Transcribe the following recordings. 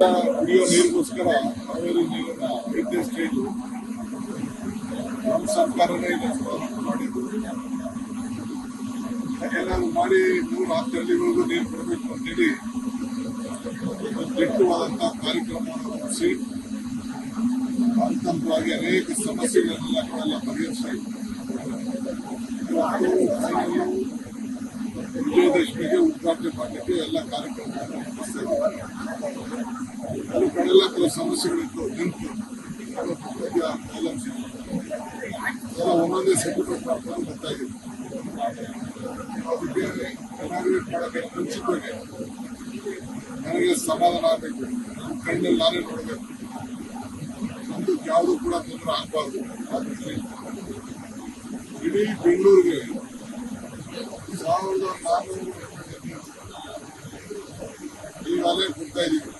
ಕುಡಿಯೋ ನೀರಿಗೋಸ್ಕರ ಕಾವೇರಿ ನೀರನ್ನ 5ನೇ ಸ್ಟೇಜ್ ನಮ್ಮ ಸರ್ಕಾರನೇ ಮಾಡಿದ್ದು. ಏನಾದ್ರು ಮಾಡಿ 110 ಹಳ್ಳಿಗಳಿಗೂ ನೀರು ಕೊಡಬೇಕು ಅಂತೇಳಿ ದಿಟ್ಟವಾದಂತಹ ಕಾರ್ಯಕ್ರಮವನ್ನು ರೂಪಿಸಿ ಹಂತವಾಗಿ ಅನೇಕ ಸಮಸ್ಯೆಗಳನ್ನೆಲ್ಲ ಪರಿಹರಿಸಿ ವಿಜಯದಶಮಿಗೆ ಉದ್ಘಾಟನೆ ಮಾಡಲಿಕ್ಕೆ ಎಲ್ಲ ಕಾರ್ಯಕ್ರಮವನ್ನು ನಡೆಸ್ತಾ ಇದ್ದಾರೆ. ಕೆಲವು ಕಡೆಲ್ಲ ಕೆಲವು ಸಮಸ್ಯೆಗಳಿತ್ತು, ನಿಂತು ಒಂದೊಂದೇ ಸೆಟಲ್ಮೆಂಟ್ ಮಾಡ್ಕೊಂಡು ಗೊತ್ತಾಗಿದೆ. ಅದಕ್ಕೆ ಇನಾಗ್ರೇಟ್ ಮಾಡೋಕ್ಕೆ ಮುಂಚಿತವಾಗಿ ನನಗೆ ಸಮಾಧಾನ ಆಗಬೇಕು, ನನ್ನ ಕಣ್ಣಲ್ಲಿ ನಾನೇ ನೋಡಬೇಕು, ನಮ್ದಕ್ಕೆ ಯಾವುದೂ ಕೂಡ ತೊಂದರೆ ಆಗಬಾರ್ದು. ಆ ದೃಷ್ಟಿಯಿಂದ ಇಡೀ ಬೆಂಗಳೂರಿಗೆ 1400 ಈಗಾಗಲೇ ಕೊಡ್ತಾ ಇದ್ದೀವಿ.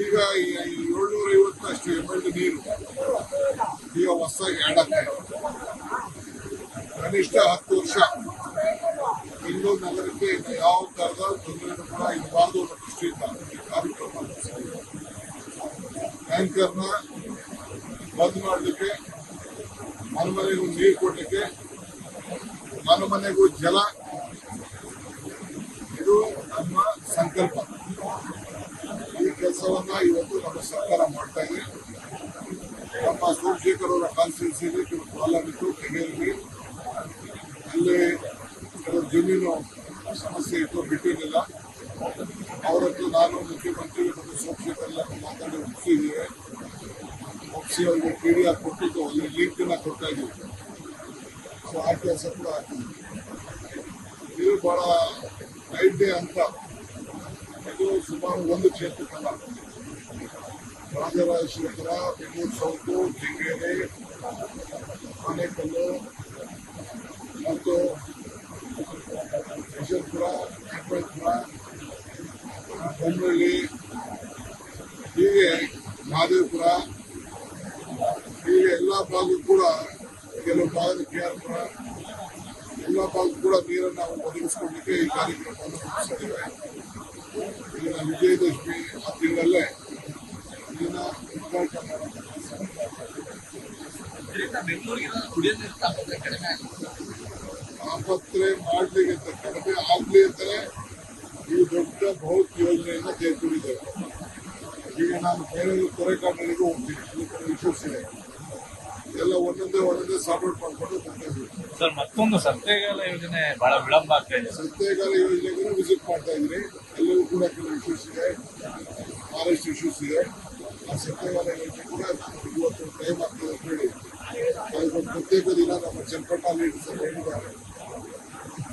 ಈಗ 750 MLD ನೀರು ಈಗ ಹೊಸದಾಗಿ ಆ್ಯಡ್ ಆಗ್ತಾ ಇದೆ. ಕನಿಷ್ಠ 10 ವರ್ಷ ಬೆಂಗಳೂರು ನಗರಕ್ಕೆ ಯಾವ ಥರದ ತೊಂದರೆನೂ ಕೂಡ ಇರಬಾರ್ದು ಅನ್ನೋ ದೃಷ್ಟಿಯಿಂದ ಈ ಕಾರ್ಯಕ್ರಮ ಟ್ಯಾಂಕರ್ನ ಬಂದ್ ಮಾಡಲಿಕ್ಕೆ, ಮನೆಗೂ ನೀರು ಕೊಡಲಿಕ್ಕೆ, ಮನೆಗೂ ಜಲ, ಇದು ನಮ್ಮ ಸಂಕಲ್ಪ. ಈ ಕೆಲಸವನ್ನ ಇವತ್ತು ನಮ್ಮ ಸರ್ಕಾರ ಮಾಡ್ತಾ ಇದೆ. ನಮ್ಮ ಸೋಮಶೇಖರ್ ಅವರ ಕಾನ್ಸ್ಟಿಟ್ಯೂನ್ಸಿಯಲ್ಲಿ ಕೆಲವು ಪ್ರಾಬ್ಲಮ್ ಇತ್ತು, ಕೆರೆಯಲ್ಲಿ ಅಲ್ಲಿ ಕೆಲವು ಜಮೀನು ಸಮಸ್ಯೆ ಇತ್ತು, ಬಿಟ್ಟಿರಲಿಲ್ಲ. ಅವರದ್ದು ನಾನು ಮುಖ್ಯಮಂತ್ರಿ ಮತ್ತು ಸೋಮಶೇಖರ್ ಎಲ್ಲ ಮಾತಾಡಿ ಒಪ್ಪಿಸಿದ್ದೇವೆ. ಒಪ್ಪಿಸಿ ಅವರಿಗೆ TDR ಕೊಟ್ಟಿದ್ದು, ಅಲ್ಲಿ ಲಿಂಕನ್ನ ಕೊಡ್ತಾ ಇದ್ದೀವಿ. ಸೊ ಆ ಕೆಲಸ ಕೂಡ ಆಗ್ತದೆ. ಇದು ಬಹಳ ಟೈಟ್ನೇ ಅಂತ. ಇದು ಸುಮಾರು ಒಂದು ಕ್ಷೇತ್ರಕ್ಕಲ್ಲ, ರಾಜರಾಜೇಶ್ವರ, ಬೆಂಗಳೂರು ಸೌತು, ಕೆಂಗೇರಿ, ಆನೇಕಲ್ಲು ಮತ್ತು ಯಶವಂತಪುರ, ಚಿಕ್ಕಬಳ್ಳಾಪುರ, ಬೊಮ್ಮಳ್ಳಿ, ಹೀಗೆ ಮಹದೇವಪುರ, ಹೀಗೆ ಎಲ್ಲ ಭಾಗಕ್ಕೂ ಕೂಡ, ಕೆಲವು ಭಾಗದ KR-ಪುರ, ಎಲ್ಲ ಭಾಗಕ್ಕೂ ಕೂಡ ನೀರನ್ನು ನಾವು ಒದಗಿಸಿಕೊಡ್ಲಿಕ್ಕೆ ಈ ಕಾರ್ಯಕ್ರಮವನ್ನು ರೂಪಿಸಿದ್ದೇವೆ. ಈಗ ವಿಜಯದಶಮಿ ಆ ತಿಂಗಳಲ್ಲೇ ಇದನ್ನ ಉದ್ಘಾಟನೆ ಆಪತ್ರೆ ಮಾಡಲಿಕ್ಕೆ ಕಡಿಮೆ ಆಗಲಿ ಅಂತಾನೆ ಈ ದೊಡ್ಡ ಬೃಹತ್ ಯೋಜನೆಯನ್ನು ತೆಗೆದುಕೊಂಡಿದ್ದೇವೆ. ಈಗ ನಾನು ಬೇರೆ ತೊರೆಕಾಡಿಗೂ ಹೋಗ್ತೀನಿ, ಅಲ್ಲಿ ಕೆಲವು ಇಶ್ಯೂಸ್ ಇದೆ, ಎಲ್ಲ ಒಂದೊಂದೇ ಸಾರ್ಟ್ ಮಾಡ್ಕೊಂಡು ಬರ್ತಾ ಇದ್ದೀವಿ. ಸರ್, ಮತ್ತೊಂದು ಸತ್ಯಗಾಲ ಯೋಜನೆ ಬಹಳ ವಿಳಂಬ ಆಗ್ತಾ ಇದೆ. ಸತ್ಯಗಾಲ ಯೋಜನೆಗೂ ವಿಸಿಟ್ ಮಾಡ್ತಾ ಇದ್ದೀನಿ. ಎಲ್ಲವೂ ಕೂಡ ಕೆಲವು ಇಶ್ಯೂಸ್ ಇದೆ, ಫಾರೆಸ್ಟ್ ಇಶ್ಯೂಸ್ ಇದೆ. ಆ ಸತ್ಯಗಾಲ ಯೋಜನೆ ಕೂಡ ಇವತ್ತು ಟೈಮ್ ಆಗ್ತದೆ ಅಂತ ಹೇಳಿ ಅದಕ್ಕೊಂದು ಪ್ರತ್ಯೇಕ ದಿನ ನಮ್ಮ ಚನ್ನಪಟ್ಟಣ ಲೀಡರ್ಸ್ ಎಲ್ಲ ಹೇಳಿದ್ದಾರೆ.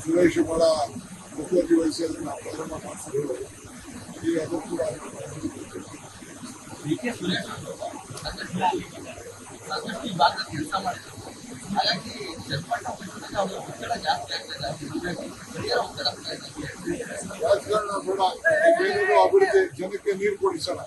ಸುರೇಶ್ ಬಹಳ ಮುತುವರ್ಜಿ ವಹಿಸಿ ಅದನ್ನು ಪ್ರಾರಂಭ ಮಾಡಿಸಿದ್ರು. ಈಗ ಅದು ಕೂಡ ರಾಜಕಾರಣ ಬೇಡ, ಬೇರೆ ಅಭಿವೃದ್ಧಿ, ಜನಕ್ಕೆ ನೀರು ಕೊಡಿಸೋಣ.